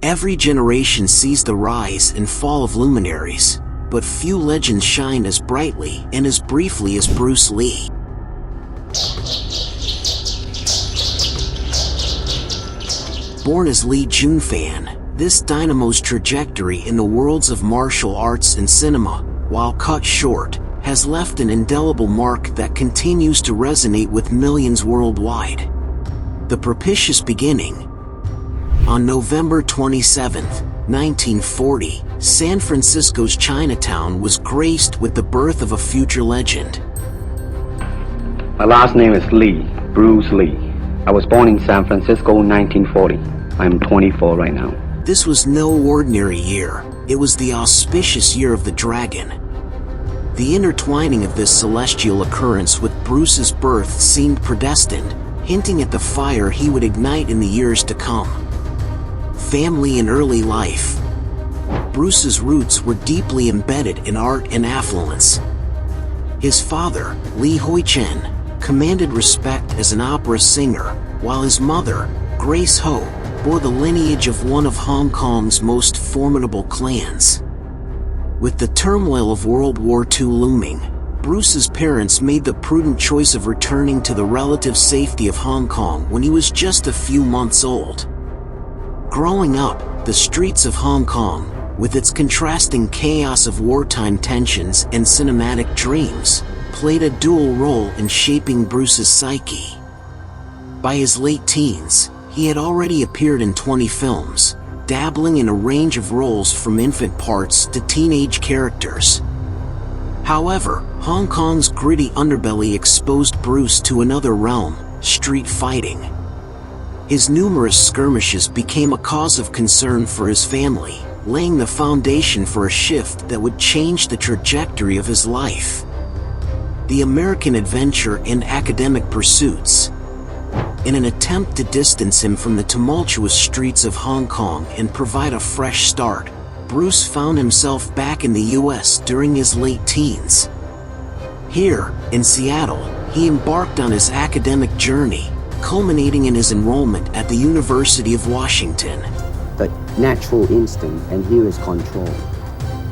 Every generation sees the rise and fall of luminaries, but few legends shine as brightly and as briefly as Bruce Lee. Born as Lee Junfan, this dynamo's trajectory in the worlds of martial arts and cinema, while cut short, has left an indelible mark that continues to resonate with millions worldwide. The propitious beginning. On November 27, 1940, San Francisco's Chinatown was graced with the birth of a future legend. My last name is Lee, Bruce Lee. I was born in San Francisco in 1940. I'm 24 right now. This was no ordinary year. It was the auspicious year of the dragon. The intertwining of this celestial occurrence with Bruce's birth seemed predestined, hinting at the fire he would ignite in the years to come. Family and early life. Bruce's roots were deeply embedded in art and affluence. His father, Lee Hoi-chen, commanded respect as an opera singer, while his mother, Grace Ho, bore the lineage of one of Hong Kong's most formidable clans. With the turmoil of World War II looming, Bruce's parents made the prudent choice of returning to the relative safety of Hong Kong when he was just a few months old. Growing up, the streets of Hong Kong, with its contrasting chaos of wartime tensions and cinematic dreams, played a dual role in shaping Bruce's psyche. By his late teens, he had already appeared in 20 films, dabbling in a range of roles from infant parts to teenage characters. However, Hong Kong's gritty underbelly exposed Bruce to another realm, street fighting. His numerous skirmishes became a cause of concern for his family, laying the foundation for a shift that would change the trajectory of his life. The American adventure and academic pursuits. In an attempt to distance him from the tumultuous streets of Hong Kong and provide a fresh start, Bruce found himself back in the US during his late teens. Here, in Seattle, he embarked on his academic journey, culminating in his enrollment at the University of Washington. The natural instinct, and here is control.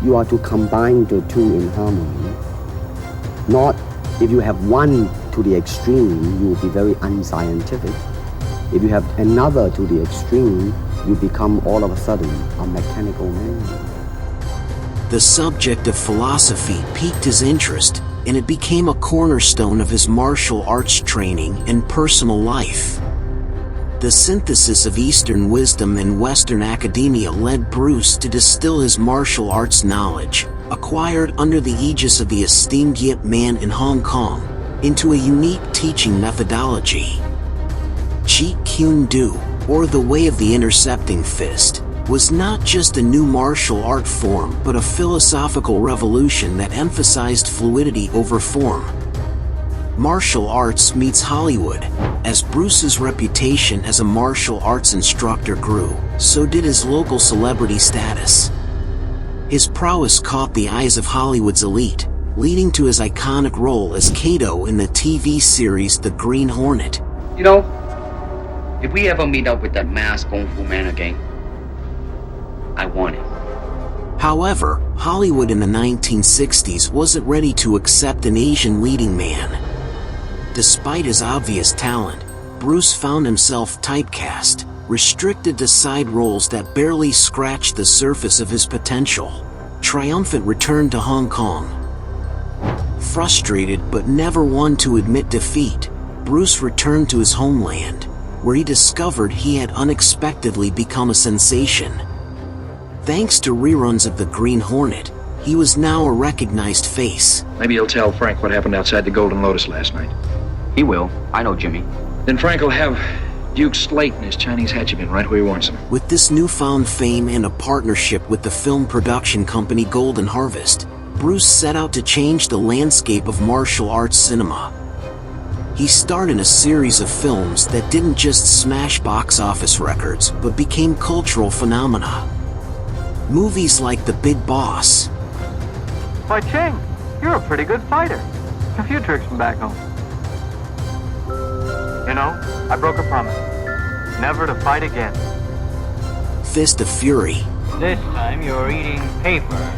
You are to combine the two in harmony. Not if you have one to the extreme, you will be very unscientific. If you have another to the extreme, you become all of a sudden a mechanical man. The subject of philosophy piqued his interest, and it became a cornerstone of his martial arts training and personal life. The synthesis of Eastern wisdom and Western academia led Bruce to distill his martial arts knowledge, acquired under the aegis of the esteemed Yip Man in Hong Kong, into a unique teaching methodology. Jeet Kune Do, or the Way of the Intercepting Fist, was not just a new martial art form but a philosophical revolution that emphasized fluidity over form. Martial arts meets Hollywood. As Bruce's reputation as a martial arts instructor grew, so did his local celebrity status. His prowess caught the eyes of Hollywood's elite, leading to his iconic role as Kato in the TV series The Green Hornet. You know, if we ever meet up with that masked Kung Fu man again, I want it. However, Hollywood in the 1960s wasn't ready to accept an Asian leading man. Despite his obvious talent, Bruce found himself typecast, restricted to side roles that barely scratched the surface of his potential. Triumphant return to Hong Kong. Frustrated but never one to admit defeat, Bruce returned to his homeland, where he discovered he had unexpectedly become a sensation. Thanks to reruns of The Green Hornet, he was now a recognized face. Maybe he'll tell Frank what happened outside the Golden Lotus last night. He will. I know Jimmy. Then Frank will have Duke Slate and his Chinese hatchet right where he wants him. With this newfound fame and a partnership with the film production company Golden Harvest, Bruce set out to change the landscape of martial arts cinema. He starred in a series of films that didn't just smash box office records but became cultural phenomena. Movies like The Big Boss. Why, Ching, you're a pretty good fighter. A few tricks from back home. You know, I broke a promise. Never to fight again. fist of fury. This time you're eating paper.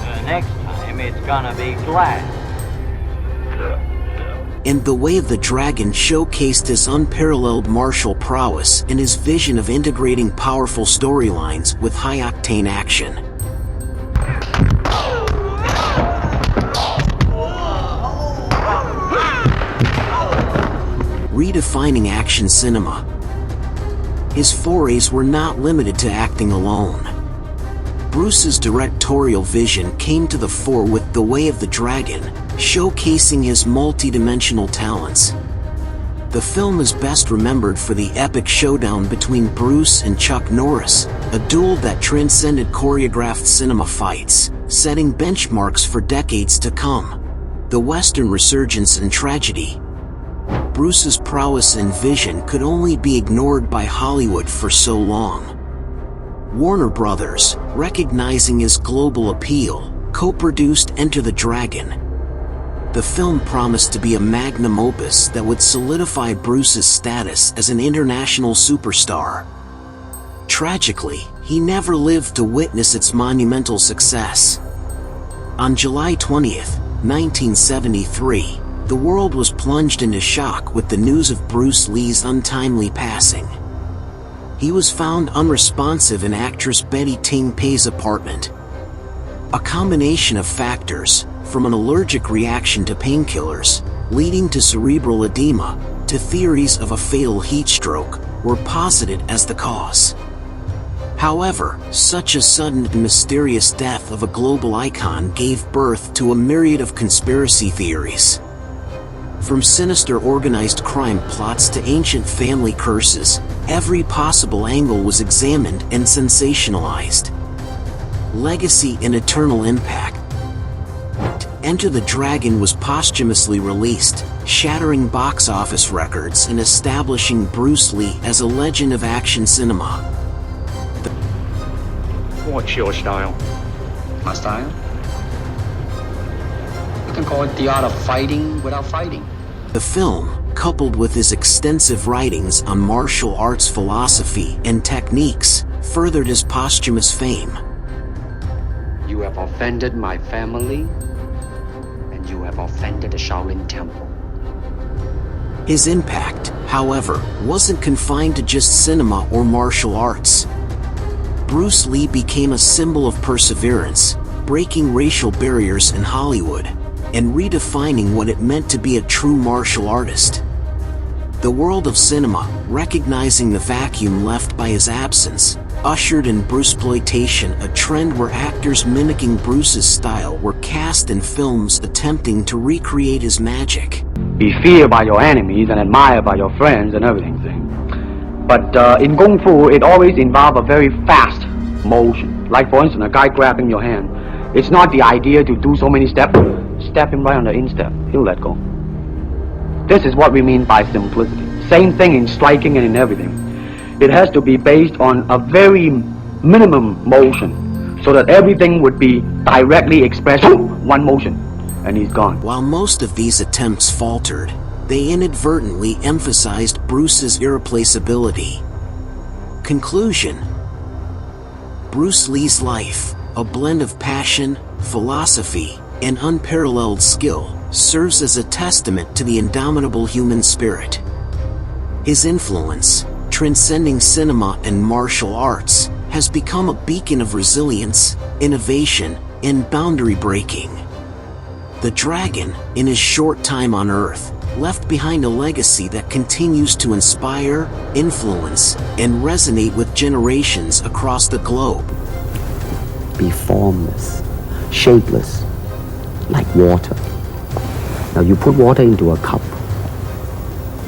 The next time it's gonna be glass. And The Way of the Dragon showcased his unparalleled martial prowess and his vision of integrating powerful storylines with high-octane action. Redefining action cinema. His forays were not limited to acting alone. Bruce's directorial vision came to the fore with The Way of the Dragon, showcasing his multi-dimensional talents. The film is best remembered for the epic showdown between Bruce and Chuck Norris, a duel that transcended choreographed cinema fights, setting benchmarks for decades to come. The Western resurgence and tragedy. Bruce's prowess and vision could only be ignored by Hollywood for so long. Warner Brothers, recognizing his global appeal, co-produced Enter the Dragon. The film promised to be a magnum opus that would solidify Bruce's status as an international superstar. Tragically, he never lived to witness its monumental success. On July 20th, 1973, the world was plunged into shock with the news of Bruce Lee's untimely passing. He was found unresponsive in actress Betty Ting Pei's apartment. A combination of factors, from an allergic reaction to painkillers, leading to cerebral edema, to theories of a fatal heat stroke, were posited as the cause. However, such a sudden and mysterious death of a global icon gave birth to a myriad of conspiracy theories. From sinister organized crime plots to ancient family curses, every possible angle was examined and sensationalized. Legacy and eternal impact. Enter the Dragon was posthumously released, shattering box office records and establishing Bruce Lee as a legend of action cinema. What's your style? My style? You can call it the art of fighting without fighting. The film, coupled with his extensive writings on martial arts philosophy and techniques, furthered his posthumous fame. You have offended my family, and you have offended the Shaolin Temple. His impact, however, wasn't confined to just cinema or martial arts. Bruce Lee became a symbol of perseverance, breaking racial barriers in Hollywood, and redefining what it meant to be a true martial artist. The world of cinema, recognizing the vacuum left by his absence, ushered in Bruceploitation, a trend where actors mimicking Bruce's style were cast in films attempting to recreate his magic. Be feared by your enemies and admired by your friends and everything. But in Kung Fu, it always involves a very fast motion. Like for instance, a guy grabbing your hand. It's not the idea to do so many steps. Step him right on the instep. He'll let go. This is what we mean by simplicity. Same thing in striking and in everything. It has to be based on a very minimum motion so that everything would be directly expressed. One motion, and he's gone. While most of these attempts faltered, they inadvertently emphasized Bruce's irreplaceability. Conclusion: Bruce Lee's life, a blend of passion, philosophy, and unparalleled skill, serves as a testament to the indomitable human spirit. His influence, transcending cinema and martial arts, has become a beacon of resilience, innovation, and boundary breaking. The Dragon, in his short time on Earth, left behind a legacy that continues to inspire, influence, and resonate with generations across the globe. Be formless, shapeless, like water. Now you put water into a cup,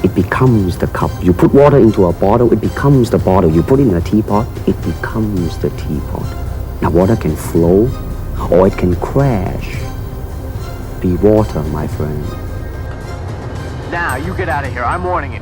it becomes the cup. You put water into a bottle, it becomes the bottle. You put it in a teapot, it becomes the teapot. Now water can flow, or it can crash. Be water, my friend. Now, you get out of here. I'm warning you.